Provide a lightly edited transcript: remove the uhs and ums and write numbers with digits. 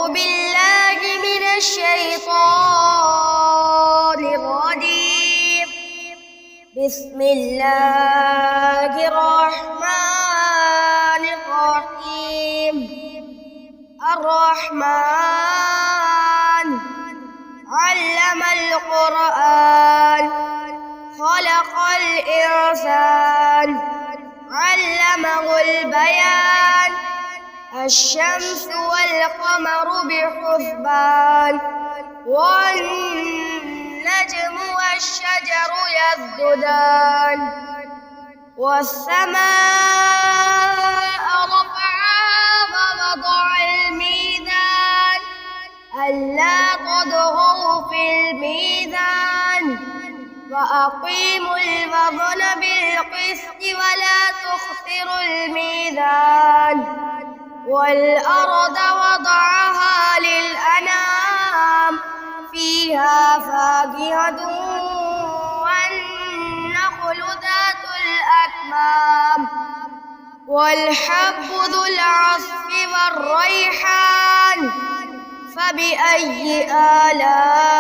بالله من الشيطان الرجيم. بسم الله الرحمن الرحيم. الرحمن علم القرآن خلق الإنسان علمه البيان. الشمس والقمر بحسبان والنجم والشجر يسجدان. والسماء رفعها ووضع الميزان ألا تطغوا في الميزان وأقيموا الوزن بالقسط ولا تخسروا الميزان. والأرض وضعها للأنام فيها فاكهة والنخل ذات الأكمام والحب ذو العصف والريحان. فبأي آلاء